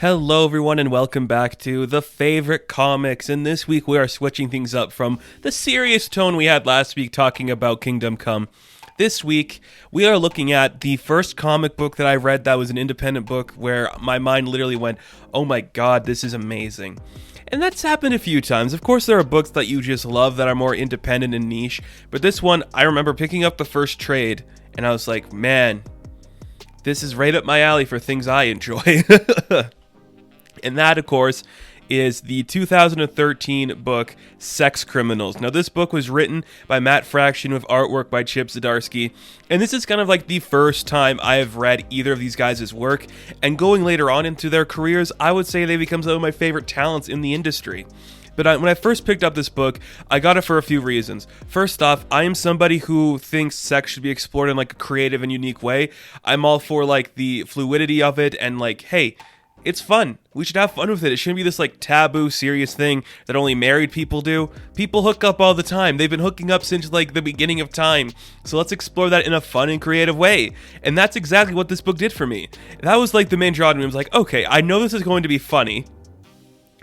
Hello everyone and welcome back to The Favorite Comics, and this week we are switching things up from the serious tone we had last week talking about Kingdom Come. This week we are looking at the first comic book that I read that was an independent book where my mind literally went, oh my god, this is amazing. And that's happened a few times. Of course there are books that you just love that are more independent and niche, but this one I remember picking up the first trade and I was like, man, this is right up my alley for things I enjoy. And that, of course, is the 2013 book, Sex Criminals. Now, this book was written by Matt Fraction with artwork by Chip Zdarsky. And this is kind of like the first time I have read either of these guys' work. And going later on into their careers, I would say they become some of my favorite talents in the industry. But when I first picked up this book, I got it for a few reasons. First off, I am somebody who thinks sex should be explored in like a creative and unique way. I'm all for like the fluidity of it and like, hey, it's fun. We should have fun with it. It shouldn't be this like taboo, serious thing that only married people do. People hook up all the time. They've been hooking up since like the beginning of time. So let's explore that in a fun and creative way. And that's exactly what this book did for me. That was like the main draw to me. I was like, okay, I know this is going to be funny,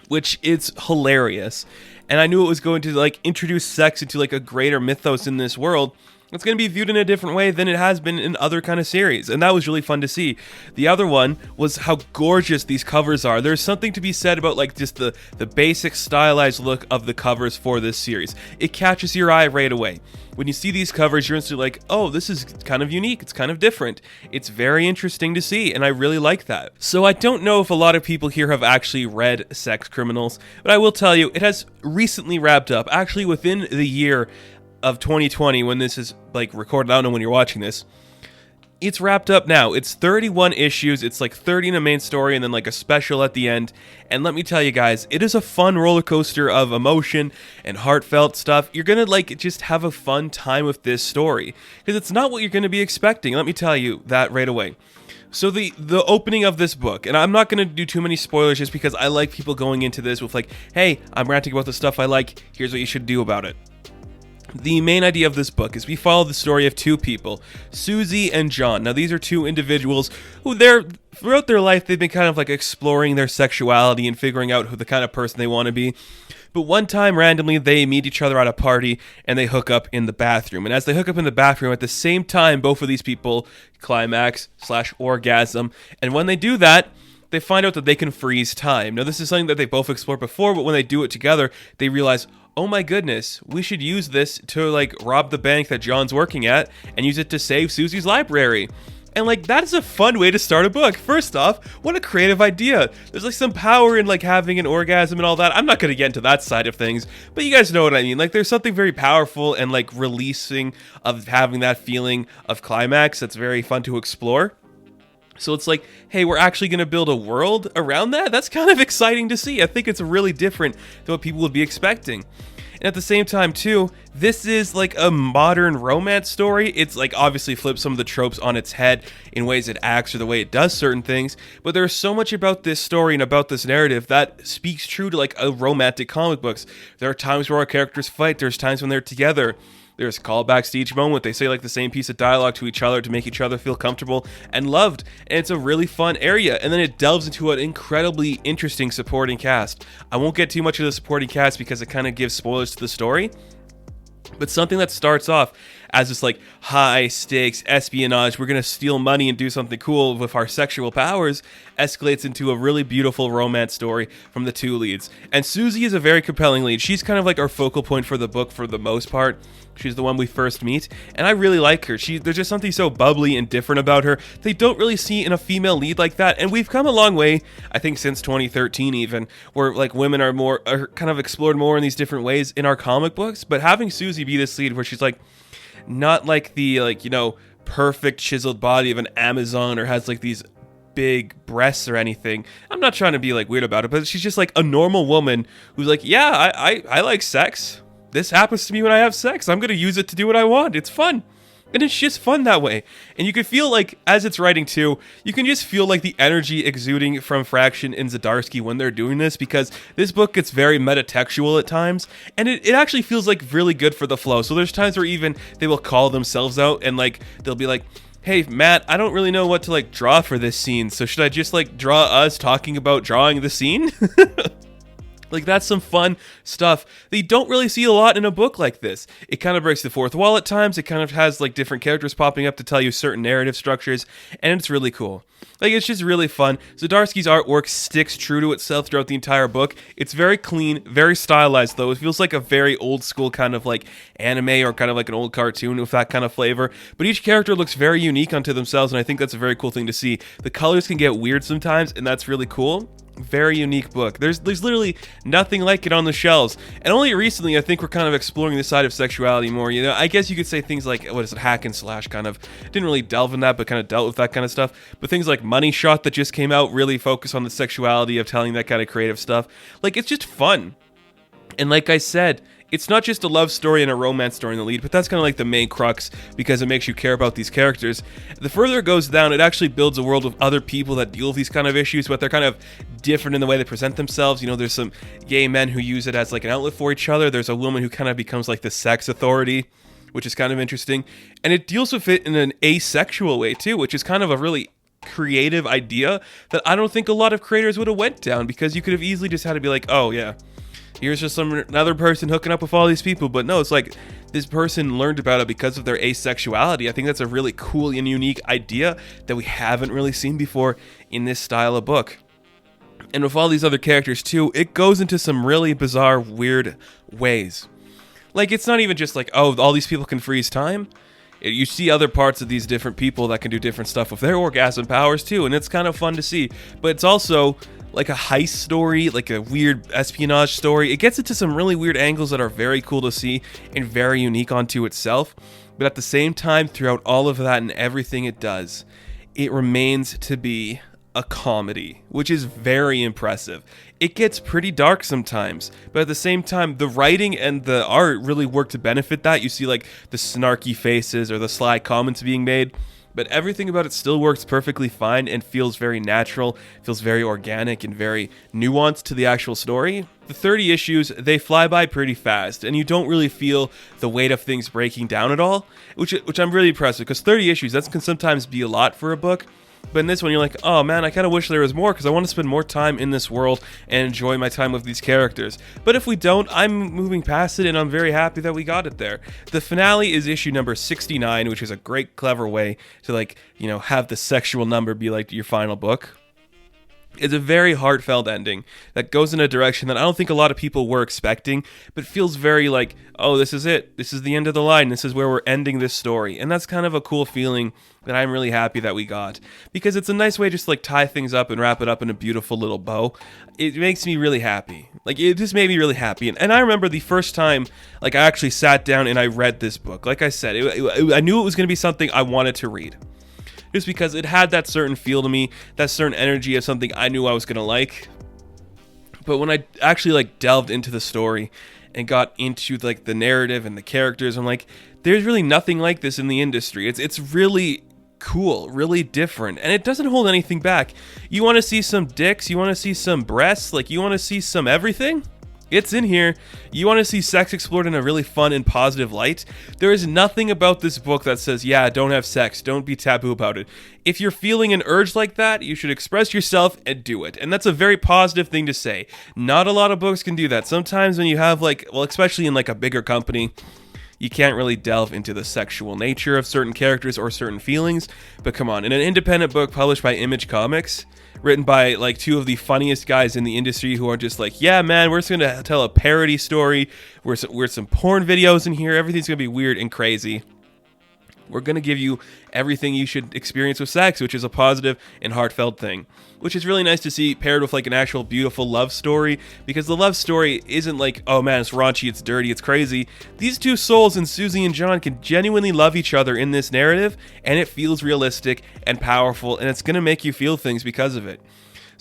which is hilarious. And I knew it was going to like introduce sex into like a greater mythos in this world. It's going to be viewed in a different way than it has been in other kind of series, and that was really fun to see. The other one was how gorgeous these covers are. There's something to be said about like just the basic stylized look of the covers for this series. It catches your eye right away. When you see these covers, you're instantly like, oh, this is kind of unique, it's kind of different. It's very interesting to see, and I really like that. So I don't know if a lot of people here have actually read Sex Criminals, but I will tell you, it has recently wrapped up, actually within the year of 2020 when this is like recorded. I don't know when you're watching this. It's wrapped up now. It's 31 issues. It's like 30 in the main story and then like a special at the end. And let me tell you guys, it is a fun roller coaster of emotion and heartfelt stuff. You're gonna like just have a fun time with this story because it's not what you're gonna be expecting. Let me tell you that right away. So the opening of this book, and I'm not going to do too many spoilers just because I like people going into this with like, hey, I'm ranting about the stuff I like, here's what you should do about it. The main idea of this book is we follow the story of two people, Susie and John. Now, these are two individuals who throughout their life, they've been kind of like exploring their sexuality and figuring out who the kind of person they want to be. But one time, randomly, they meet each other at a party and they hook up in the bathroom. And as they hook up in the bathroom, at the same time, both of these people climax/orgasm. And when they do that, they find out that they can freeze time. Now, this is something that they both explored before, but when they do it together, they realize, oh my goodness, we should use this to like rob the bank that John's working at and use it to save Susie's library. And like, that is a fun way to start a book. First off, what a creative idea. There's like some power in like having an orgasm and all that. I'm not going to get into that side of things, but you guys know what I mean. Like, there's something very powerful and like releasing of having that feeling of climax that's very fun to explore. So it's like, hey, we're actually going to build a world around that? That's kind of exciting to see. I think it's really different than what people would be expecting. And at the same time, too, this is like a modern romance story. It's like obviously flips some of the tropes on its head in ways it acts or the way it does certain things. But there's so much about this story and about this narrative that speaks true to like a romantic comic books. There are times where our characters fight. There's times when they're together. There's callbacks to each moment. They say like the same piece of dialogue to each other to make each other feel comfortable and loved. And it's a really fun area. And then it delves into an incredibly interesting supporting cast. I won't get too much of the supporting cast because it kind of gives spoilers to the story. But something that starts off as this like high stakes espionage, we're going to steal money and do something cool with our sexual powers, escalates into a really beautiful romance story from the two leads. And Susie is a very compelling lead. She's kind of like our focal point for the book for the most part. She's the one we first meet, and I really like her. There's just something so bubbly and different about her. They don't really see in a female lead like that, and we've come a long way, I think, since 2013 even, where like women are kind of explored more in these different ways in our comic books. But having Susie be this lead, where she's like not like the like, you know, perfect chiseled body of an Amazon or has like these big breasts or anything. I'm not trying to be like weird about it, but she's just like a normal woman who's like, yeah, I like sex. This happens to me when I have sex. I'm going to use it to do what I want. It's fun. And it's just fun that way. And you can feel like, as it's writing too, you can just feel like the energy exuding from Fraction and Zdarsky when they're doing this, because this book gets very metatextual at times, and it actually feels like really good for the flow. So there's times where even they will call themselves out, and like they'll be like, hey, Matt, I don't really know what to like draw for this scene, so should I just like draw us talking about drawing the scene? Like, that's some fun stuff that you don't really see a lot in a book like this. It kind of breaks the fourth wall at times. It kind of has, like, different characters popping up to tell you certain narrative structures, and it's really cool. Like, it's just really fun. Zdarsky's artwork sticks true to itself throughout the entire book. It's very clean, very stylized, though. It feels like a very old-school kind of, like, anime or kind of like an old cartoon with that kind of flavor. But each character looks very unique unto themselves, and I think that's a very cool thing to see. The colors can get weird sometimes, and that's really cool. Very unique book. There's literally nothing like it on the shelves, and only recently I think we're kind of exploring this side of sexuality more. You know, I guess you could say things like, what is it, hack and slash, kind of didn't really delve in that, but kind of dealt with that kind of stuff. But things like Money Shot that just came out really focus on the sexuality of telling that kind of creative stuff. Like, it's just fun. And like I said, it's not just a love story and a romance story in the lead, but that's kind of like the main crux because it makes you care about these characters. The further it goes down, it actually builds a world with other people that deal with these kind of issues, but they're kind of different in the way they present themselves. You know, there's some gay men who use it as like an outlet for each other. There's a woman who kind of becomes like the sex authority, which is kind of interesting. And it deals with it in an asexual way too, which is kind of a really creative idea that I don't think a lot of creators would have went down, because you could have easily just had to be like, oh yeah, here's just another person hooking up with all these people. But no, it's like this person learned about it because of their asexuality. I think that's a really cool and unique idea that we haven't really seen before in this style of book. And with all these other characters too, it goes into some really bizarre, weird ways. Like, it's not even just like, oh, all these people can freeze time. You see other parts of these different people that can do different stuff with their orgasm powers too, and it's kind of fun to see. But it's also like a heist story, like a weird espionage story. It gets into some really weird angles that are very cool to see and very unique onto itself. But at the same time, throughout all of that and everything it does, it remains to be a comedy, which is very impressive. It gets pretty dark sometimes, but at the same time, the writing and the art really work to benefit that. You see like the snarky faces or the sly comments being made, but everything about it still works perfectly fine and feels very natural, feels very organic and very nuanced to the actual story. The 30 issues, they fly by pretty fast, and you don't really feel the weight of things breaking down at all, which I'm really impressed with, because 30 issues, that can sometimes be a lot for a book. But in this one, you're like, oh man, I kind of wish there was more, because I want to spend more time in this world and enjoy my time with these characters. But if we don't, I'm moving past it, and I'm very happy that we got it there. The finale is issue number 69, which is a great, clever way to, like, you know, have the sexual number be like your final book. It's a very heartfelt ending that goes in a direction that I don't think a lot of people were expecting, but feels very like, oh, this is it. This is the end of the line. This is where we're ending this story. And that's kind of a cool feeling that I'm really happy that we got, because it's a nice way just to like tie things up and wrap it up in a beautiful little bow. It makes me really happy. Like, it just made me really happy. And I remember the first time, like, I actually sat down and I read this book. Like I said, I knew it was going to be something I wanted to read, just because it had that certain feel to me, that certain energy of something I knew I was going to like. But when I actually like delved into the story and got into like the narrative and the characters, I'm like, there's really nothing like this in the industry. It's really cool, really different, and it doesn't hold anything back. You want to see some dicks, you want to see some breasts, like, you want to see some everything? It's in here. You want to see sex explored in a really fun and positive light? There is nothing about this book that says, yeah, don't have sex, don't be taboo about it. If you're feeling an urge like that, you should express yourself and do it. And that's a very positive thing to say. Not a lot of books can do that. Sometimes when you have like, well, especially in like a bigger company, you can't really delve into the sexual nature of certain characters or certain feelings. But come on, in an independent book published by Image Comics, written by like two of the funniest guys in the industry who are just like, yeah, man, we're just going to tell a parody story. We're some porn videos in here. Everything's going to be weird and crazy. We're going to give you everything you should experience with sex, which is a positive and heartfelt thing, which is really nice to see paired with like an actual beautiful love story, because the love story isn't like, oh man, it's raunchy, it's dirty, it's crazy. These two souls in Susie and John can genuinely love each other in this narrative, and it feels realistic and powerful, and it's going to make you feel things because of it.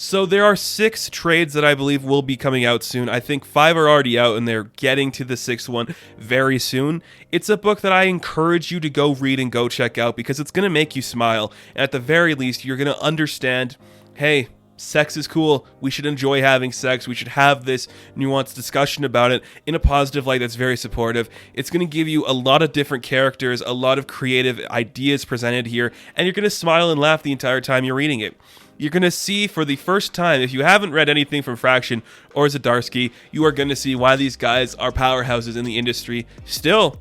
So there are 6 trades that I believe will be coming out soon. I think 5 are already out, and they're getting to the 6th one very soon. It's a book that I encourage you to go read and go check out, because it's going to make you smile. And at the very least, you're going to understand, hey, sex is cool. We should enjoy having sex. We should have this nuanced discussion about it in a positive light that's very supportive. It's going to give you a lot of different characters, a lot of creative ideas presented here, and you're going to smile and laugh the entire time you're reading it. You're going to see for the first time, if you haven't read anything from Fraction or Zdarsky, you are going to see why these guys are powerhouses in the industry. Still,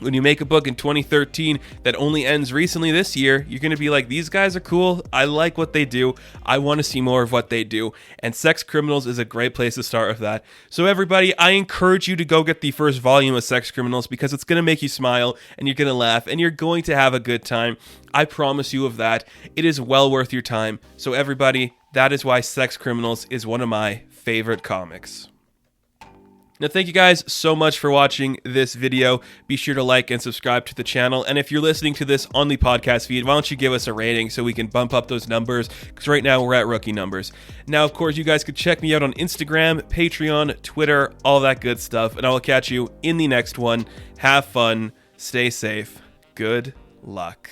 when you make a book in 2013 that only ends recently this year, you're going to be like, these guys are cool. I like what they do. I want to see more of what they do. And Sex Criminals is a great place to start with that. So everybody, I encourage you to go get the first volume of Sex Criminals because it's going to make you smile and you're going to laugh and you're going to have a good time. I promise you of that. It is well worth your time. So everybody, that is why Sex Criminals is one of my favorite comics. Now, thank you guys so much for watching this video. Be sure to like and subscribe to the channel. And if you're listening to this on the podcast feed, why don't you give us a rating so we can bump up those numbers? Because right now we're at rookie numbers. Now, of course, you guys could check me out on Instagram, Patreon, Twitter, all that good stuff. And I will catch you in the next one. Have fun. Stay safe. Good luck.